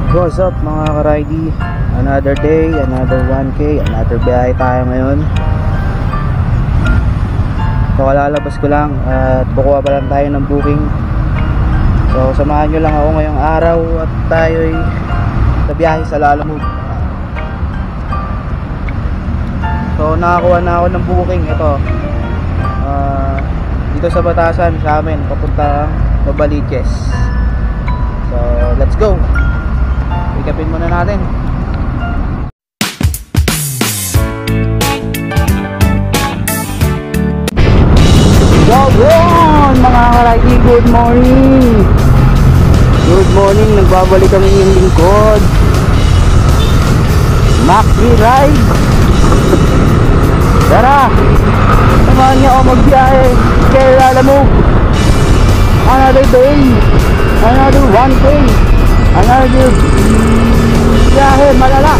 What's up mga ka-ridey? Another day, another 1K, another biyahe tayo ngayon. So kalalabas ko lang at kukuha pa lang tayo ng booking. So samahan nyo lang ako ngayong araw at tayo'y sa biyahe sa Lalamove. So nakakuha na ako ng booking. Ito dito sa Batasan sa amin, papunta Novaliches. So let's go. Ikapin muna natin. Yun mga ka-ridey, good morning. Good morning, nagbabalik kami yung lingkod Maxi Ride. Tara, samahan niyo ako magbiyahe kay Lalamove. Another day, another 1K, another biyahe malala.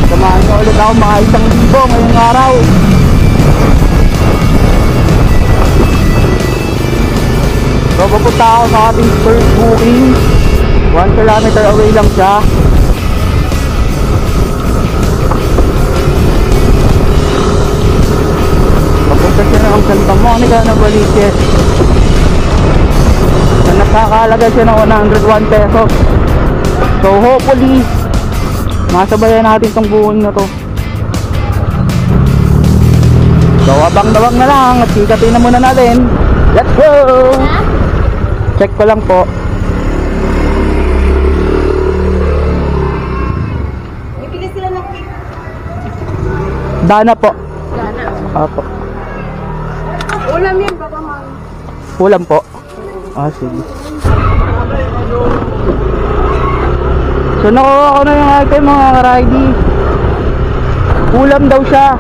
Samahan niyo ulit ako mga 1,000 ngayong araw. So pupunta ako sa ating first booking. 1 kilometer away lang siya. Papunta siya ng Santa Monica, Novaliches. So nakakalaga siya ng 101 pesos. So hopefully masabayan natin tong booking na to. So abang-abang na lang at sikapin na muna natin. Let's go! Check ko lang po. Ipili sila ng cake. Dana po. Dana. Opo. Ulam yan, baka man. Ulam po. Sige. So nakuha ko na yung item mga ka-ridey. Ulam daw siya.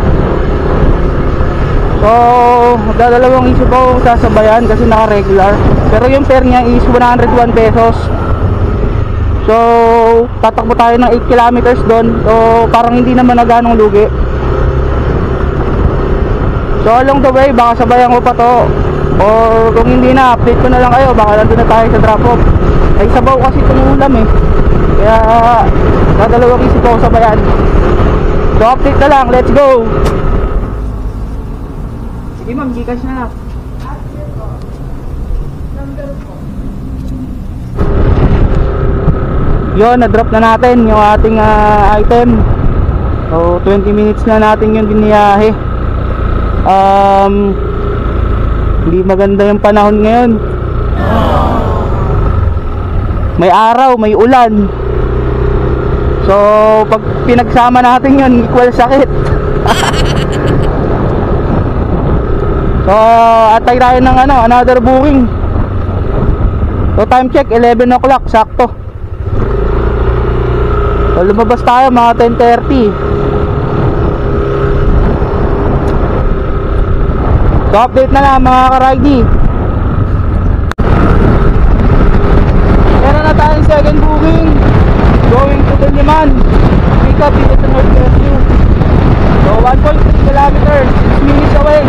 So dadalawang isip ako sasabayan kasi naka-regular. Pero yung fare niya is 101 pesos. So tatakbo tayo ng 8 kilometers doon. So parang hindi naman na ganong lugi. So along the way baka sabayan ko pa to. Or kung hindi na, update ko na lang kayo. Baka nandun na tayo sa drop off. Ay sabaw kasi itong ulam eh. Kaya dadalawang isip ako sabayan. So update na lang, let's go. Sige ma'am, Gcash na lang. Yun, na-drop na natin yung ating item. So 20 minutes na natin yung biniyahe. Hindi maganda yung panahon ngayon. May araw, may ulan. So pag pinagsama natin yun, equal sakit. So atay tayo ng another booking. So time check 11 o'clock sakto. So lumabas tayo mga 10:30. So update na lang mga ka-ridey. Meron na tayong second booking. Going to Diliman. Pick up dito sa North Rescue. So 1.3 kilometers, 6 minutes away.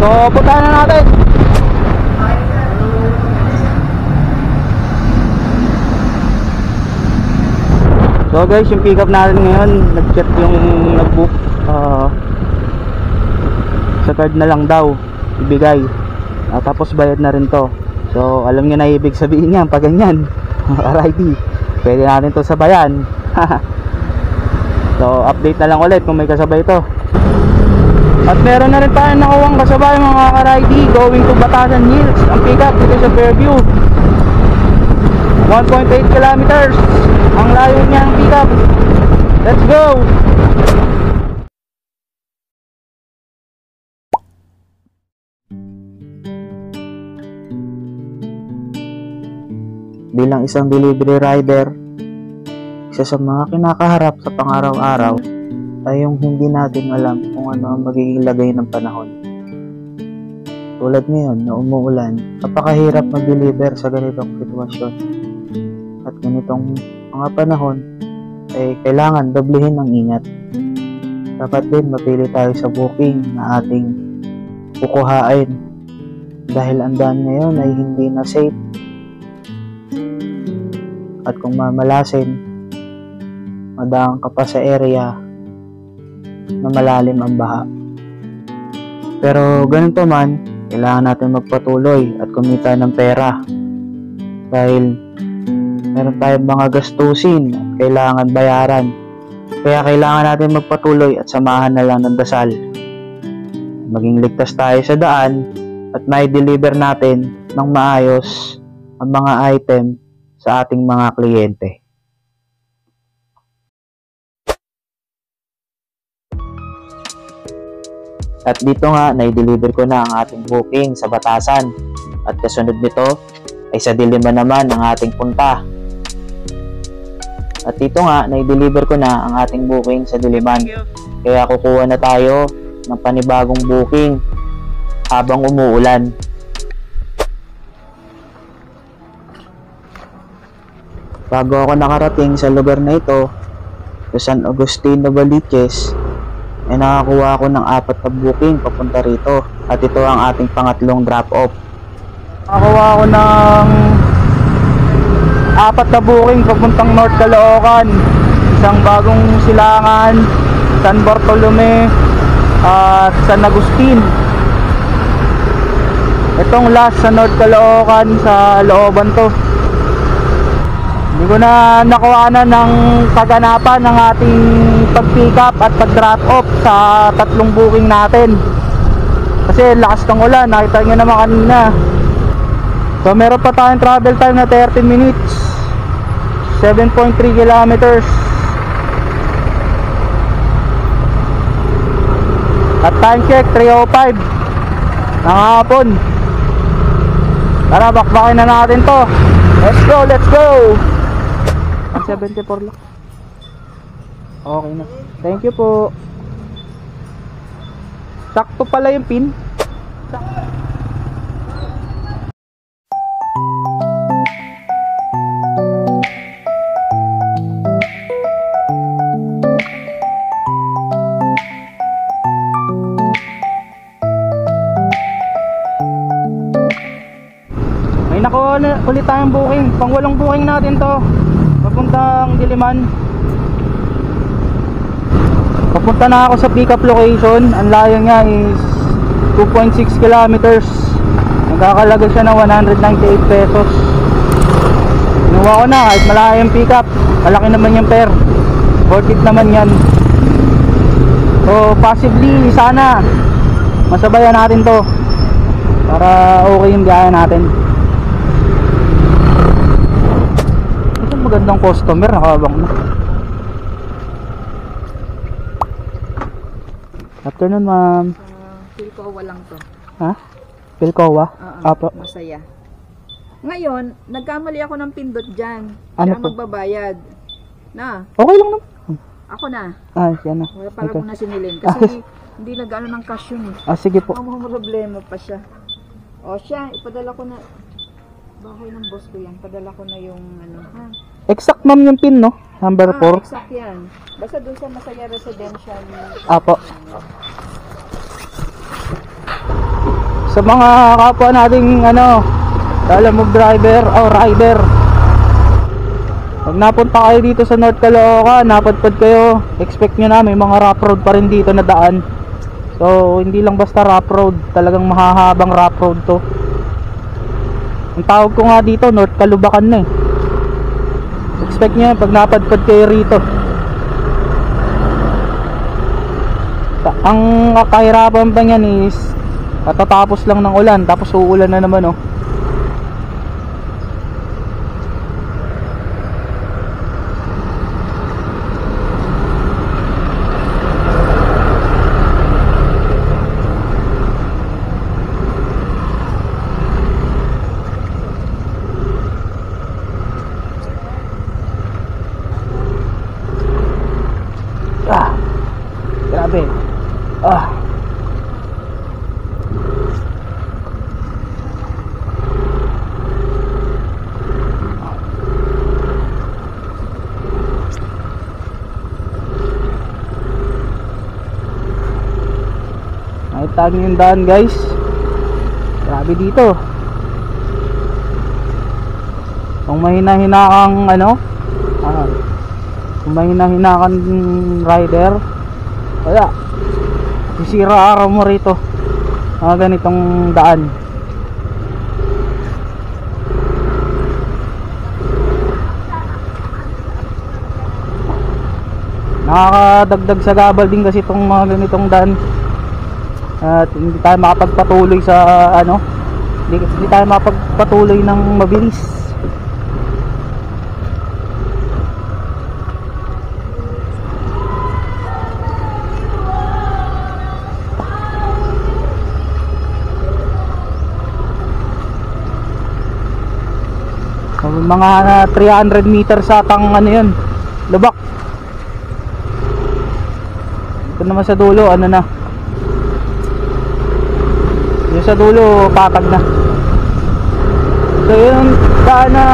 So puntahan na natin. So guys, yung pick up natin ngayon, nag-check yung nag-book. Sa card na lang daw ibigay. Tapos bayad na rin to. So alam niyo na ibig sabihin niyan pag ganyan. Alrighty, pwede natin to sabayan. So update na lang ulit kung may kasabay to. At meron na rin tayong nakuwang kasabay mga ka-ridey going to Batasan Hills. Ang pick up dito sa Fairview, 1.8 kilometers ang layo niya ang pick up. Let's go! Bilang isang delivery rider, isa sa mga kinakaharap sa pang-araw-araw ay yung hindi natin alam kung ano ang magiging lagay ng panahon. Tulad ngayon na umuulan, napakahirap mag-deliver sa ganitong sitwasyon. At ganitong mga panahon ay kailangan doblehin ang ingat. Dapat din mapili tayo sa booking na ating kukuhain Dahil ang daan ngayon ay hindi na safe. At kung mamalasin, madaan ka pa sa area na malalim ang baha. Pero ganun pa man, kailangan natin magpatuloy at kumita ng pera. Dahil meron tayong mga gastusin at kailangan bayaran. Kaya kailangan natin magpatuloy at samahan na lang ng dasal. Maging ligtas tayo sa daan at may deliver natin ng maayos ang mga item sa ating mga kliyente. At dito nga, na-deliver ko na ang ating booking sa Batasan. At kasunod nito ay sa Diliman naman ang ating punta. At dito nga, na-deliver ko na ang ating booking sa Diliman. Kaya kukuha na tayo ng panibagong booking habang umuulan. Bago ako nakarating sa lugar na ito, sa San Agustin, Novaliches, ay nakakuha ako ng 4 na booking papunta rito. At ito ang ating pangatlong drop-off. Nakakuha ako ng 4 na booking papuntang North Caloocan, isang Bagong Silangan, San Bartolome, at San Agustin. Itong last sa North Caloocan, sa looban to. Hindi ko na nakuha na ng kaganapan ng ating pag-pick up at pag-drop off sa 3 booking natin. Kasi lakas ng ulan, nakita nyo naman kanina. So meron pa tayong travel time na 13 minutes, 7.3 kilometers. At time check 3:05 ng hapon. Tara, bakbakin na natin to. Let's go, let's go. 74 lang. Okay na. Thank you po. Sakto pala yung pin. May nakuha na ulit tayong booking. Pang-8 booking natin to. Papuntang Diliman. Papunta na ako sa pick up location. Ang layo niya is 2.6 kilometers. Nagkakalaga siya ng 198 pesos. Kinuha ko na kahit malayo yung pick up. Malaki naman yung fare. Worth it naman yan. So possibly sana masabayan natin to para okay yung biyahe natin. Magandang customer, nakabang na. Afternoon, ma'am. Pilcoa lang to. Ha? Pilcoa? Apo. Masaya. Ngayon, nagkamali ako ng pindot dyan. Ano Siya po? magbabayad. Na, Okay lang naman. ako na. Siya na. Wala pala Okay. ko na sinilin. Kasi hindi nag-ano ng cash yun eh. Sige po. Ang problema pa siya. O siya, ipadala ko na. Bahay ng boss ko yan. Padala ko na yung ano, ha? Exact, ma'am, yung pin, no? Number 4. Exact yan. Basta doon sa Masaya Residential. Apo. Sa mga kapwa nating Lalamove driver o rider, pag napunta kayo dito sa North Caloocan, napadpad kayo, expect nyo na may mga rough road pa rin dito na daan. So hindi lang basta rough road, talagang mahahabang rough road to. Ang tawag ko nga dito, North Calubacan na eh. Expect nyo pag napadpad kayo rito. Ang kahirapan pa niyan is katatapos lang ng ulan, tapos uulan na naman, oh. Grabe. Nakita niyo yung daan, guys. Grabe. Sabi dito, kung mahina-hina kang kung mahina-hina kang rider, wala, sisira araw mo rito mga ganitong daan. Nakakadagdag sa gabal din kasi itong mga ganitong daan, at hindi tayo makapagpatuloy sa hindi tayo makapagpatuloy ng mabilis. Mga 300 meters atang yun, lubak. Ito naman sa dulo, na yung sa dulo patag na. So yun, saan na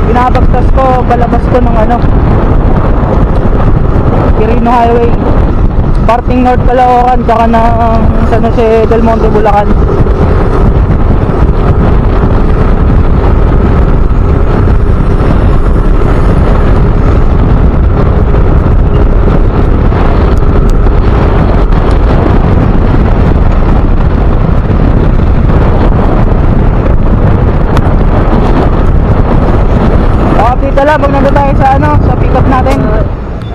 binabagtas ko, palabas ko ng Quirino Highway, parting North Caloocan, tsaka ng San Jose del Monte, Bulacan. Pag nandun tayo sa pick up natin.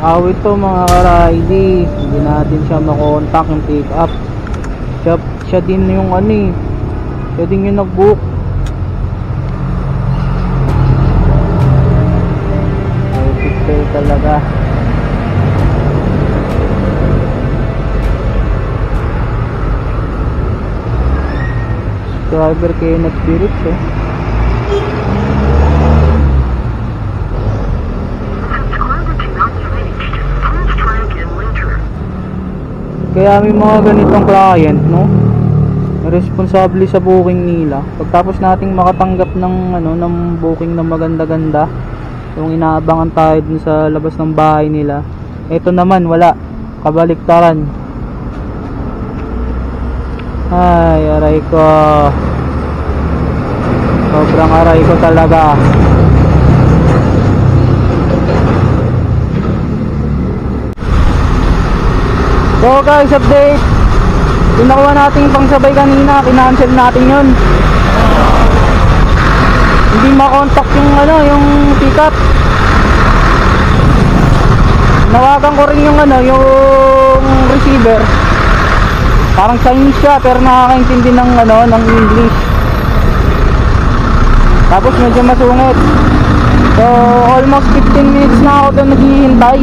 Awit to mga ka-ridey, hindi natin siya makontak yung pick up. Siya din yung siya din yung nag-book. Ay, pixel talaga. Driver kayo nag-spirit Kaya may mga ganitong client, responsable sa booking nila. Pagtapos nating makatanggap ng booking na maganda-ganda, yung inaabangan tayo dun sa labas ng bahay nila, eto naman wala, kabaliktaran. Ay, aray ko, sobrang aray ko talaga. So guys, update. Yung nakuha nating pangsabay kanina, kinancel natin yun. Hindi makontak yung pick up. Nawagan ko rin yung receiver. Parang Chinese siya pero nakakaintindi ng English. Tapos medyo masungit. So almost 15 minutes na ako doon naghihintay.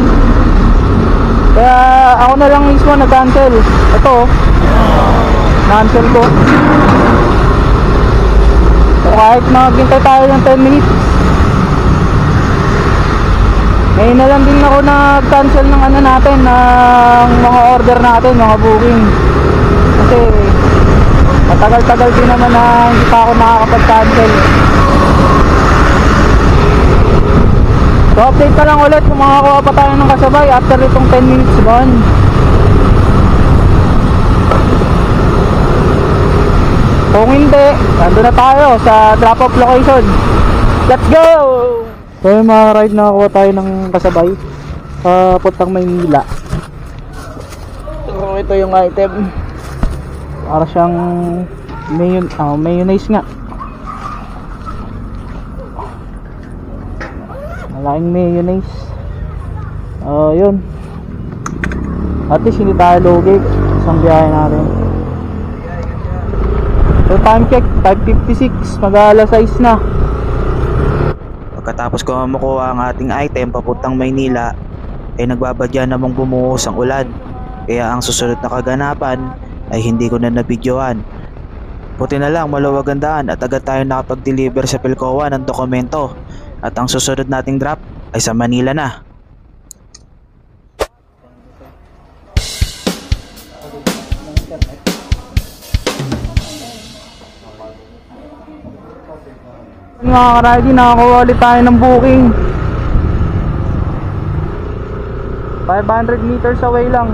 Kaya ako na lang mismo nag-cancel. Ito, cancel ko. So kahit maghintay tayo ng 10 minutes, ngayon na lang din ako nag-cancel ng natin, ng mga order natin, mga booking. Kasi matagal-tagal din naman na hindi pa ako nakakapag-cancel. So update pa lang ulit kung makakuha pa tayo ng kasabay after itong 10 minutes gone. Kung hindi, nandun na tayo sa drop off location. Let's go! So yung mga ride, nakakuha tayo ng kasabay papuntang Maynila. So ito yung item, para siyang mayonnaise nga. Malaking mayonnaise. Yun. At least hindi tayo lugi isang biyahe natin. So time check, 5:56, mag-alas 6 na. Pagkatapos ko makuha ang ating item papuntang Maynila, ay nagbabadya namang bumuhos ang ulan. Kaya ang susunod na kaganapan ay hindi ko na nabidyohan. Buti na lang maluwag ang daan at agad tayo nakapag-deliver sa Philcoa ng dokumento. At ang susunod nating drop ay sa Manila na. Mga ka-ridey, nakakuha ulit tayo ng booking. 500 meters away lang.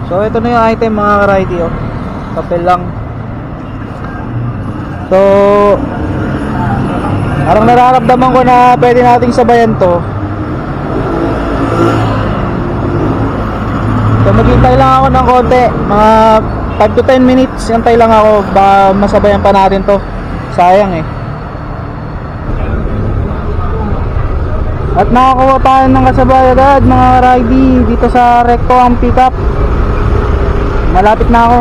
So ito na yung item mga ka-ridey, oh. Papel lang. So parang nararamdaman ko na pwede nating sabayan to. So maghintay lang ako ng konti, mga 5 to 10 minutes hintay lang ako, baka masabayan pa natin to. Sayang eh. At nakakuha tayo ng kasabay agad mga ka-ridey dito sa Recto ang pickup. Malapit na ako.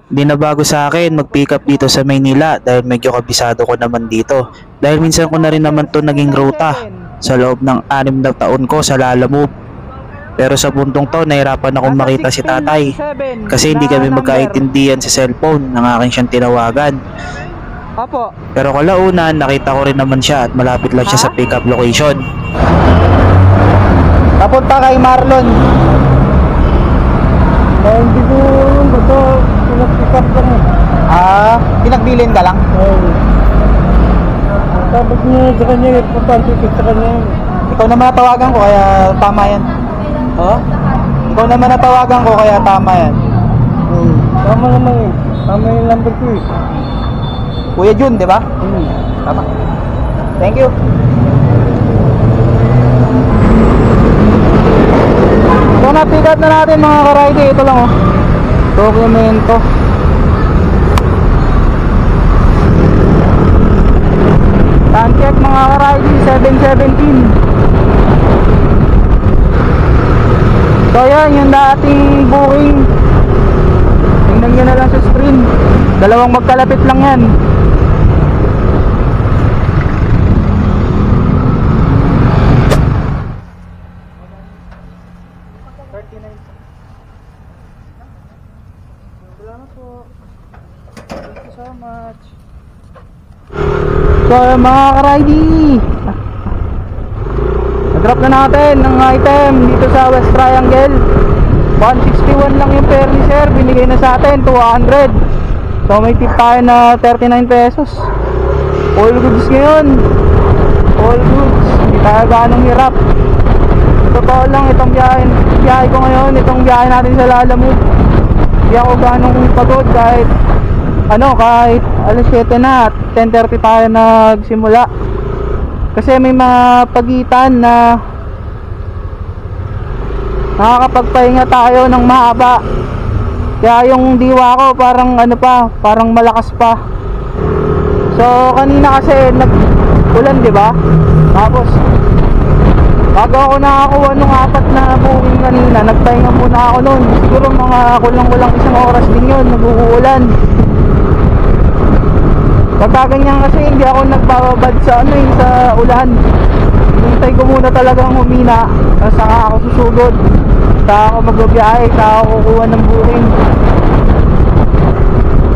Di na bago sa akin mag-pick up dito sa Maynila dahil medyo kabisado ko naman dito. Dahil minsan ko na rin naman to naging ruta sa loob ng 6 na taon ko sa Lalamove. Pero sa puntong to nahirapan akong makita si tatay kasi hindi kami magkaintindihan sa cellphone ng aking siyang tinawagan. Opo. Pero kalaunan nakita ko rin naman siya at malapit lang siya sa pick up location. Papunta kay Marlon. Hindi ko ito pick up lang. Pinagbilin ka lang? Oo. Tapos niya sa kanya, papansikit sa kanya. Ikaw naman natawagan ko kaya tama yan. Ikaw naman natawagan ko kaya tama yan. Tama naman eh. Tama yung number ko eh. Kuya Jun, di ba? Tama. Thank you. So na-pick up na natin mga ka-ridey. Ito lang oh. Dokumento. Time check mga ka-ridey, 7:17. So yan, yung dating booking. Tingnan nyo na lang sa screen. Dalawang magkalapit lang yan. Salamat po. Thank you so much. So mga ka-ridey, na-drop na natin ng item dito sa West Triangle. 161 lang yung fare ni sir, binigay na sa atin 200. So may tip tayo na 39 pesos. All goods ngayon. All goods. Hindi tayo ganong hirap. Totoo lang itong biyahe ko ngayon, itong biyahe natin sa Lalamove. Hindi ako ganong pagod kahit kahit alas 7 na, 10:30 tayo nagsimula. Kasi may mga pagitan na nakakapagpahinga tayo ng mahaba. Kaya yung diwa ko parang parang malakas pa. So kanina kasi nag-ulan, di ba? Tapos bago ako nakakuha nung 4 na booking kanina, nagpahinga muna ako noon. Siguro mga kulang-kulang 1 oras din yun, nag-uulan. Pagka ganyan kasi hindi ako nagbababad sa sa ulan. Hintay ko muna talagang humina, saka ako susugod, saka ako magbabiyahe, saka ako kukuha ng booking.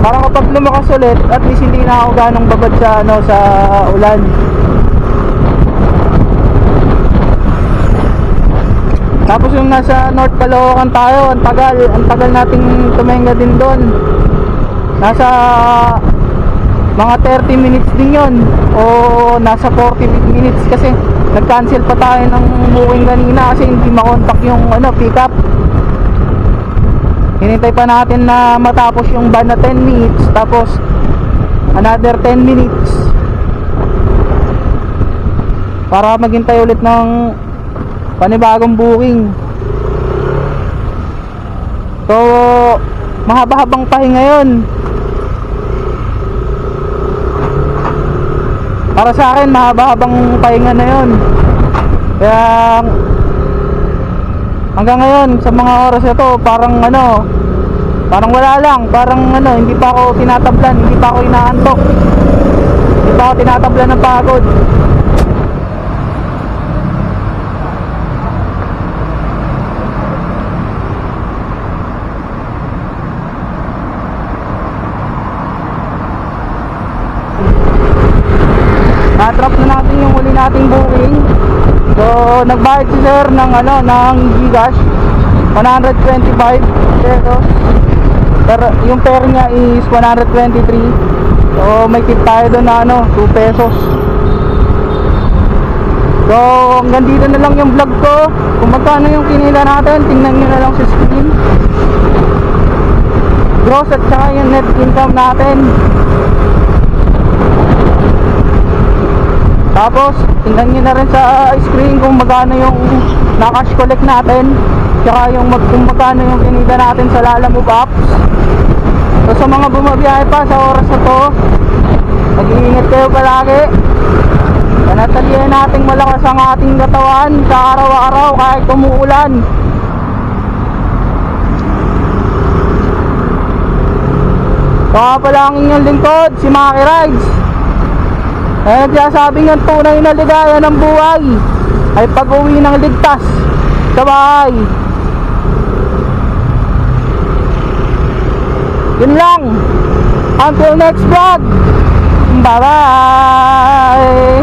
Parang kapag lumakas ulit, at least hindi na ako ganong babad sa sa ulan. Tapos yung nasa North Caloocan tayo, ang tagal nating tumenga din doon. Nasa mga 30 minutes din yon o nasa 40 minutes kasi nag-cancel pa tayo ng booking kanina kasi hindi makontak yung pick up. Hinintay pa natin na matapos yung van na 10 minutes, tapos another 10 minutes para maghintay ulit ng panibagong booking. So mahaba-habang pahinga yun. Para sa akin mahaba-habang pahinga na yun. Kaya hanggang ngayon sa mga oras ito parang parang wala lang, parang hindi pa ako tinatablan, hindi pa ako inaantok, hindi pa ako tinatablan ng pagod. Na-drop na natin yung huli nating booking. So nagbayad si sir ng ng Gcash 125 pesos. Pero yung fare niya is 123. So may tip tayo doon na 2 pesos. So hanggang dito na lang yung vlog ko. Kung magkano yung kinita natin, tingnan nyo na lang sa screen. Gross at saka yung net income natin. Tapos tingnan nyo na rin sa screen kung magkano yung na-cash collect natin, tsaka yung kung magkano yung kinita natin sa Lalamove apps. So sa mga bumabiyahe pa sa oras na to, mag-iingat kayo palagi. Panatilihan nating malakas ang ating katawan sa araw-araw kahit umuulan. So nga pala ang inyong lingkod, si Maki Rides. Kaya sinasabing ang tunay na ligaya ng buhay ay pag-uwi ng ligtas sa bahay. Yun lang. Until next vlog. Bye bye.